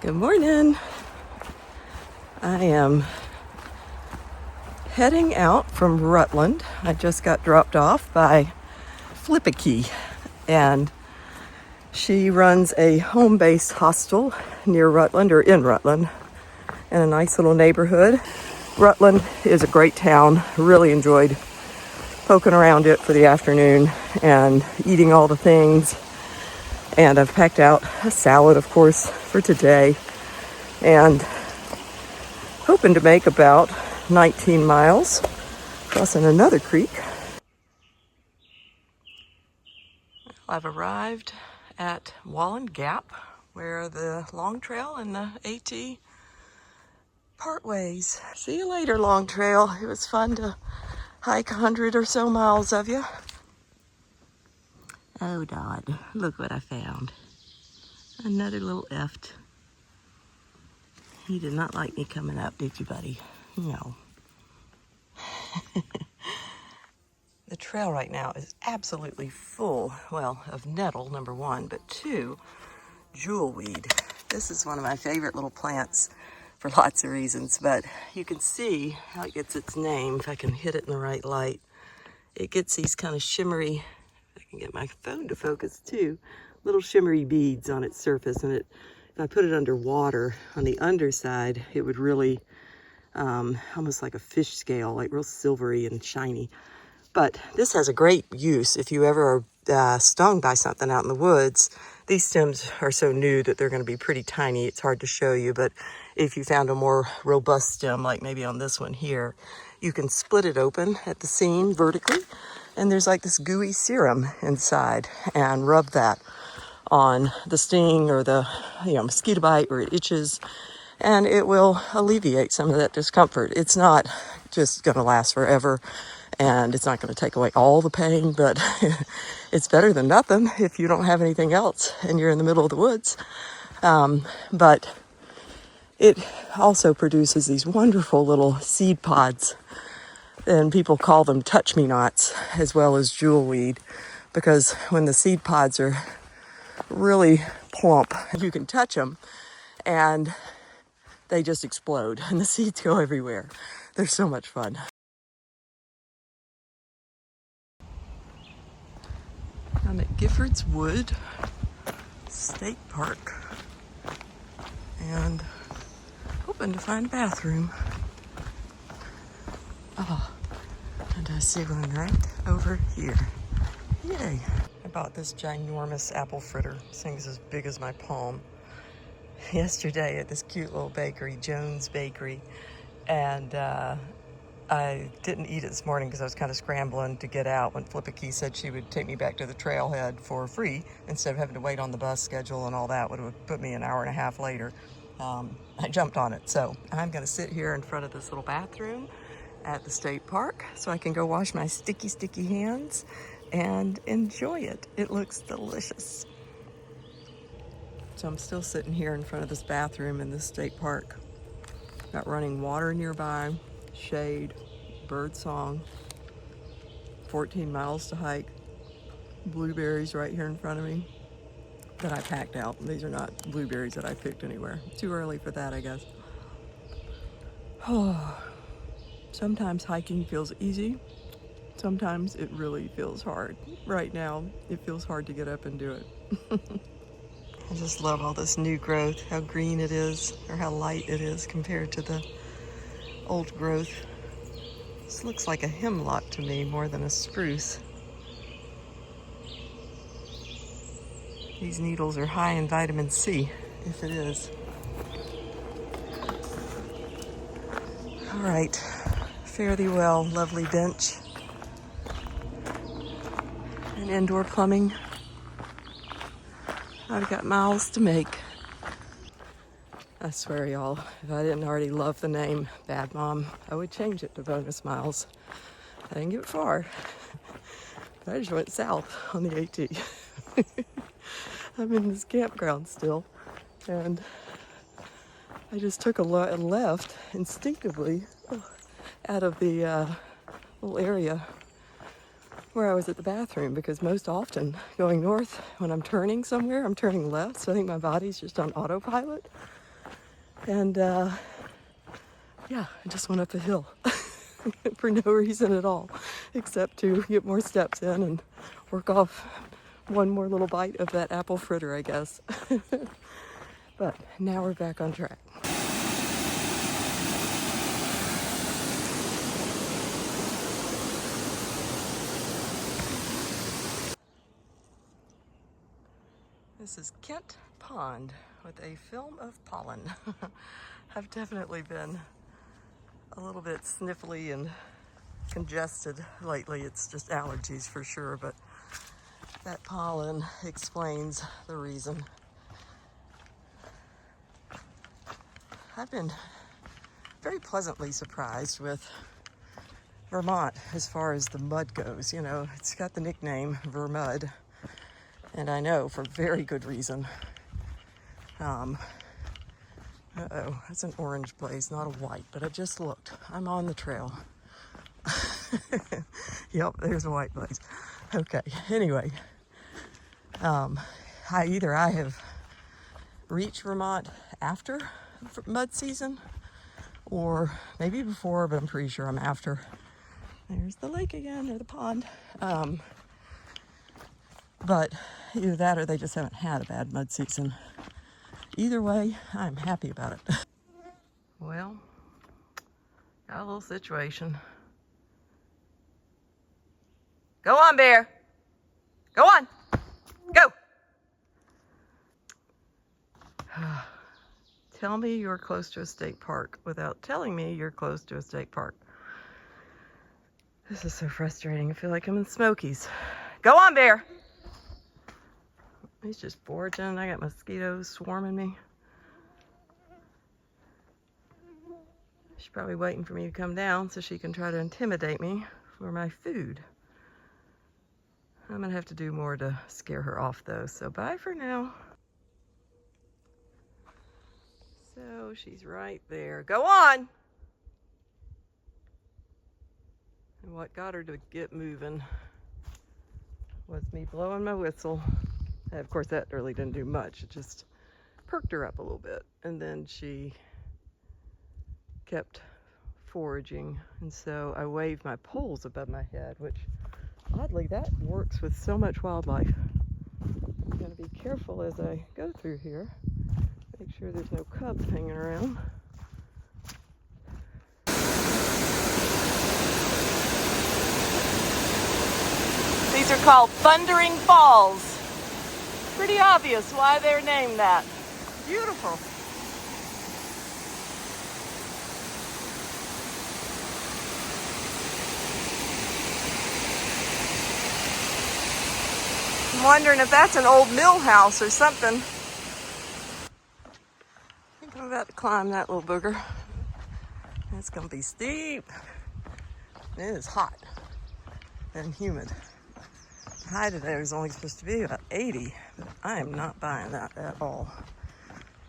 Good morning. I am heading out from Rutland. I just got dropped off by Flippicky, and she runs a home-based hostel near Rutland, or in Rutland, in a nice little neighborhood. Rutland is a great town. Really enjoyed poking around it for the afternoon and eating all the things. And I've packed out a salad, of course, for today, and hoping to make about 19 miles, crossing another creek. I've arrived at Wallen Gap, where the Long Trail and the AT part ways. See you later, Long Trail. It was fun to hike 100 or so miles of you. Oh, Dodd, look what I found. Another little eft. You did not like me coming up, did you, buddy? No. The trail right now is absolutely full, well, of nettle, number one, but two, jewelweed. This is one of my favorite little plants for lots of reasons, but you can see how it gets its name if I can hit it in the right light. It gets these kind of shimmery, I can get my phone to focus too, little shimmery beads on its surface, and if I put it under water on the underside, it would really almost like a fish scale, like real silvery and shiny. But this has a great use if you ever are stung by something out in the woods. These stems are so new that they're going to be pretty tiny. It's hard to show you, but if you found a more robust stem, like maybe on this one here, you can split it open at the seam vertically, and there's like this gooey serum inside, and rub that on the sting or the mosquito bite where it itches, and it will alleviate some of that discomfort. It's not just going to last forever, and it's not going to take away all the pain, but it's better than nothing if you don't have anything else and you're in the middle of the woods. But it also produces these wonderful little seed pods, and people call them touch-me-nots as well as jewelweed, because when the seed pods are really plump, you can touch them and they just explode and the seeds go everywhere. They're so much fun. I'm at Giffords Wood State Park and hoping to find a bathroom. Oh, and I see one right over here. Yay. I bought this ginormous apple fritter. This thing's as big as my palm. Yesterday at this cute little bakery, Jones Bakery, and I didn't eat it this morning because I was kind of scrambling to get out when Flippicky said she would take me back to the trailhead for free instead of having to wait on the bus schedule, and all that would have put me an hour and a half later. I jumped on it. So I'm going to sit here in front of this little bathroom at the state park so I can go wash my sticky hands and enjoy it. It looks delicious. So I'm still sitting here in front of this bathroom in this state park. Got running water nearby, shade, bird song, 14 miles to hike, blueberries right here in front of me that I packed out. These are not blueberries that I picked anywhere. Too early for that, I guess. Oh, sometimes hiking feels easy. Sometimes it really feels hard. Right now, it feels hard to get up and do it. I just love all this new growth, how green it is, or how light it is compared to the old growth. This looks like a hemlock to me more than a spruce. These needles are high in vitamin C, if it is. All right, fare thee well, lovely bench. And indoor plumbing. I've got miles to make. I swear, y'all, if I didn't already love the name Bad Mom, I would change it to Bonus Miles. I didn't get far, but I just went south on the AT. I'm in this campground still, and I just took a left instinctively out of the little area where I was at the bathroom, because most often going north, when I'm turning somewhere, I'm turning left, so I think my body's just on autopilot. And yeah, I just went up a hill for no reason at all, except to get more steps in and work off one more little bite of that apple fritter, I guess. But now we're back on track. This is Kent Pond with a film of pollen. I've definitely been a little bit sniffly and congested lately. It's just allergies for sure, but that pollen explains the reason. I've been very pleasantly surprised with Vermont as far as the mud goes. You know, it's got the nickname Vermud, and I know for very good reason. Uh-oh, that's an orange place, not a white, but I just looked. I'm on the trail. Yep, there's a white place. Okay, anyway, I have reached Vermont after mud season, or maybe before, but I'm pretty sure I'm after. There's the lake again, or the pond. But either that or they just haven't had a bad mud season. Either way, I'm happy about it. Well, got a little situation. Go on, bear. Go on. Go. Tell me you're close to a state park without telling me you're close to a state park. This is so frustrating. I feel like I'm in Smokies. Go on, bear. He's just foraging. I got mosquitoes swarming me. She's probably waiting for me to come down so she can try to intimidate me for my food. I'm gonna have to do more to scare her off though, so bye for now. So she's right there. Go on! And what got her to get moving was me blowing my whistle. And of course that really didn't do much. It just perked her up a little bit. And then she kept foraging. And so I waved my poles above my head, which oddly that works with so much wildlife. I'm gonna be careful as I go through here. Make sure there's no cubs hanging around. These are called Thundering Falls. Pretty obvious why they're named that. Beautiful. I'm wondering if that's an old mill house or something. I think I'm about to climb that little booger. It's gonna be steep. It is hot and humid. The high today was only supposed to be about 80, but I am not buying that at all.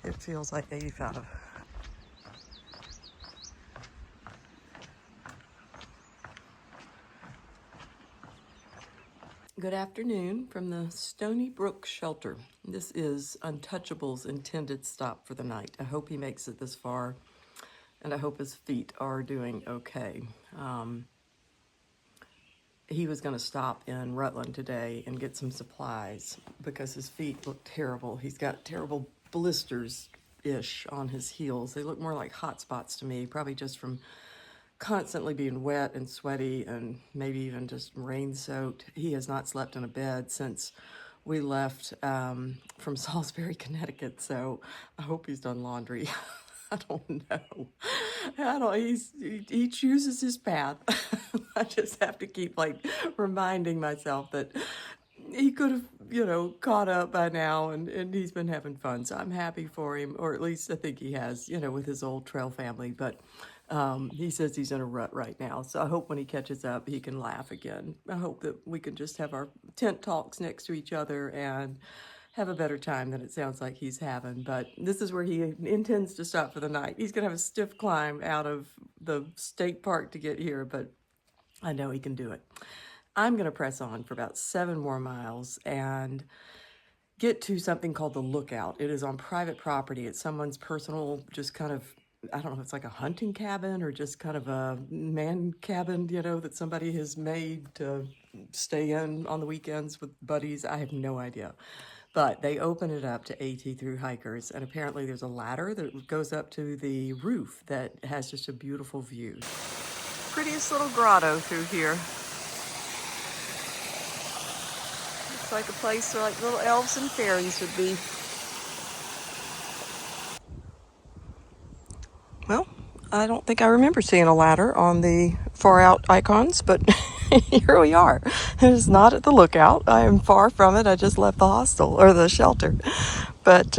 It feels like 85. Good afternoon from the Stony Brook shelter. This is Untouchable's intended stop for the night. I hope he makes it this far, and I hope his feet are doing okay. He was going to stop in Rutland today and get some supplies because his feet look terrible. He's got terrible blisters-ish on his heels. They look more like hot spots to me, probably just from constantly being wet and sweaty and maybe even just rain-soaked. He has not slept in a bed since we left from Salisbury, Connecticut, so I hope he's done laundry. I don't know. He chooses his path. I just have to keep like reminding myself that he could have, caught up by now and he's been having fun. So I'm happy for him, or at least I think he has, with his old trail family. But he says he's in a rut right now. So I hope when he catches up, he can laugh again. I hope that we can just have our tent talks next to each other and have a better time than it sounds like he's having. But this is where he intends to stop for the night. He's going to have a stiff climb out of the state park to get here, but I know he can do it. I'm going to press on for about 7 more miles, and get to something called the Lookout. It is on private property. It's someone's personal, just kind of, I don't know if it's like a hunting cabin or just kind of a man cabin, you know, that somebody has made to stay in on the weekends with buddies. I have no idea. But they open it up to AT through hikers, and apparently there's a ladder that goes up to the roof that has just a beautiful view. Prettiest little grotto through here. It's like a place where like little elves and fairies would be. Well, I don't think I remember seeing a ladder on the far out icons, but here we are. It is not at the Lookout. I am far from it. I just left the hostel or the shelter. But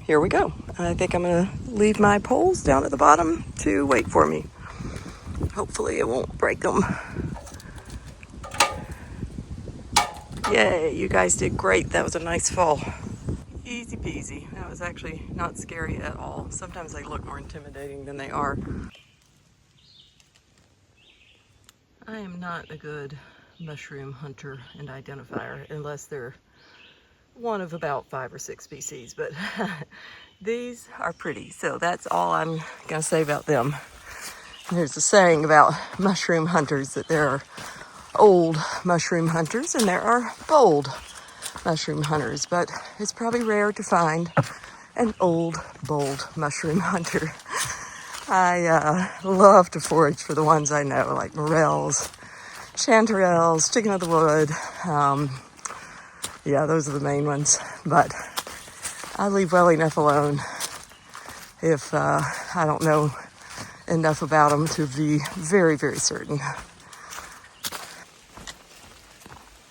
here we go. I think I'm going to leave my poles down at the bottom to wait for me. Hopefully it won't break them. Yay, you guys did great. That was a nice fall. Easy peasy. That was actually not scary at all. Sometimes they look more intimidating than they are. I am not a good mushroom hunter and identifier unless they're one of about 5 or 6 species, but these are pretty. So that's all I'm gonna say about them. There's a saying about mushroom hunters that there are old mushroom hunters and there are bold mushroom hunters, but it's probably rare to find an old, bold mushroom hunter. I love to forage for the ones I know, like morels, chanterelles, chicken of the wood. Yeah, those are the main ones, but I leave well enough alone if I don't know enough about them to be very, very certain.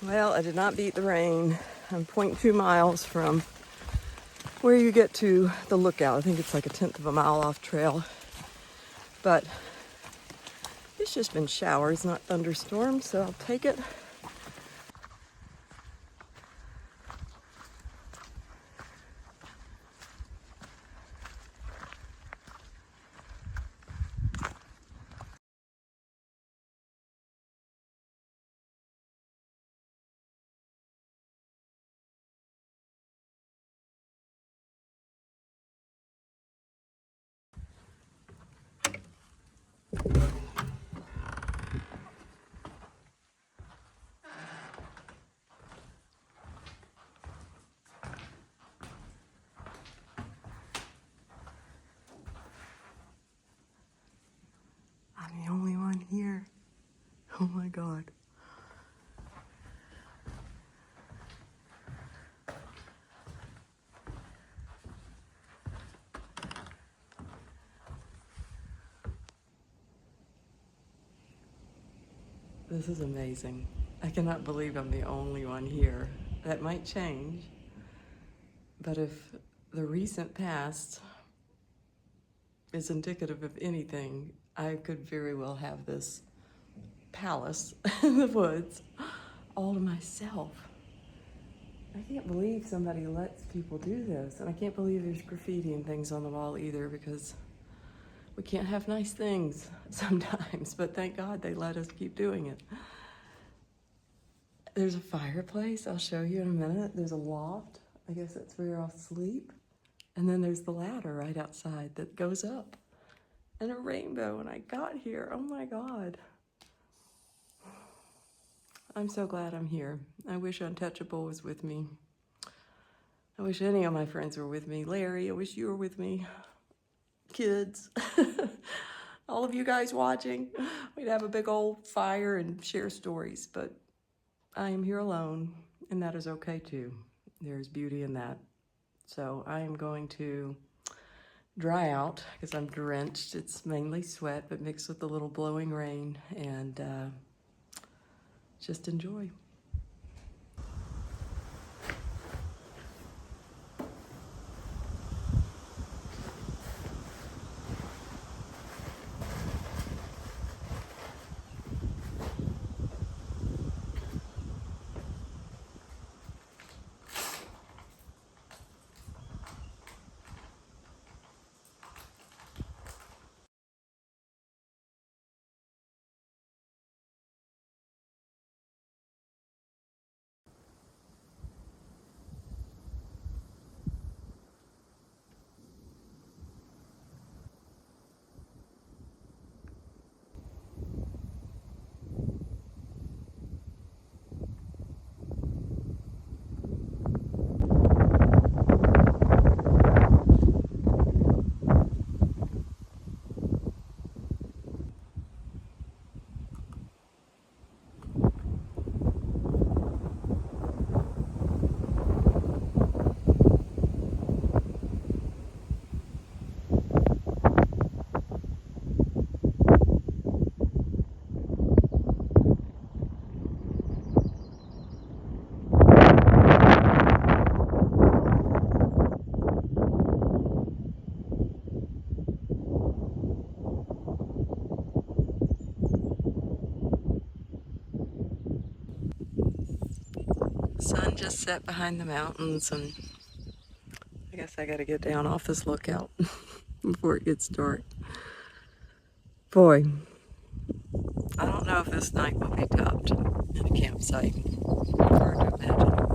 Well, I did not beat the rain. I'm 0.2 miles from where you get to the Lookout. I think it's like 1/10 of a mile off trail. But it's just been showers, not thunderstorms, so I'll take it. I'm the only one here. Oh my God. This is amazing. I cannot believe I'm the only one here. That might change, but if the recent past is indicative of anything, I could very well have this palace in the woods all to myself. I can't believe somebody lets people do this, and I can't believe there's graffiti and things on the wall either, because we can't have nice things sometimes, but thank God they let us keep doing it. There's a fireplace, I'll show you in a minute. There's a loft, I guess that's where I'll sleep. And then there's the ladder right outside that goes up. And a rainbow when I got here, oh my God. I'm so glad I'm here. I wish Untouchable was with me. I wish any of my friends were with me. Larry, I wish you were with me. Kids, all of you guys watching. We'd have a big old fire and share stories, but I am here alone, and that is okay too. There's beauty in that. So I am going to dry out because I'm drenched. It's mainly sweat, but mixed with a little blowing rain, and just enjoy. The sun just set behind the mountains, and I guess I gotta get down off this lookout before it gets dark. Boy, I don't know if this night will be topped in a campsite. Hard to imagine.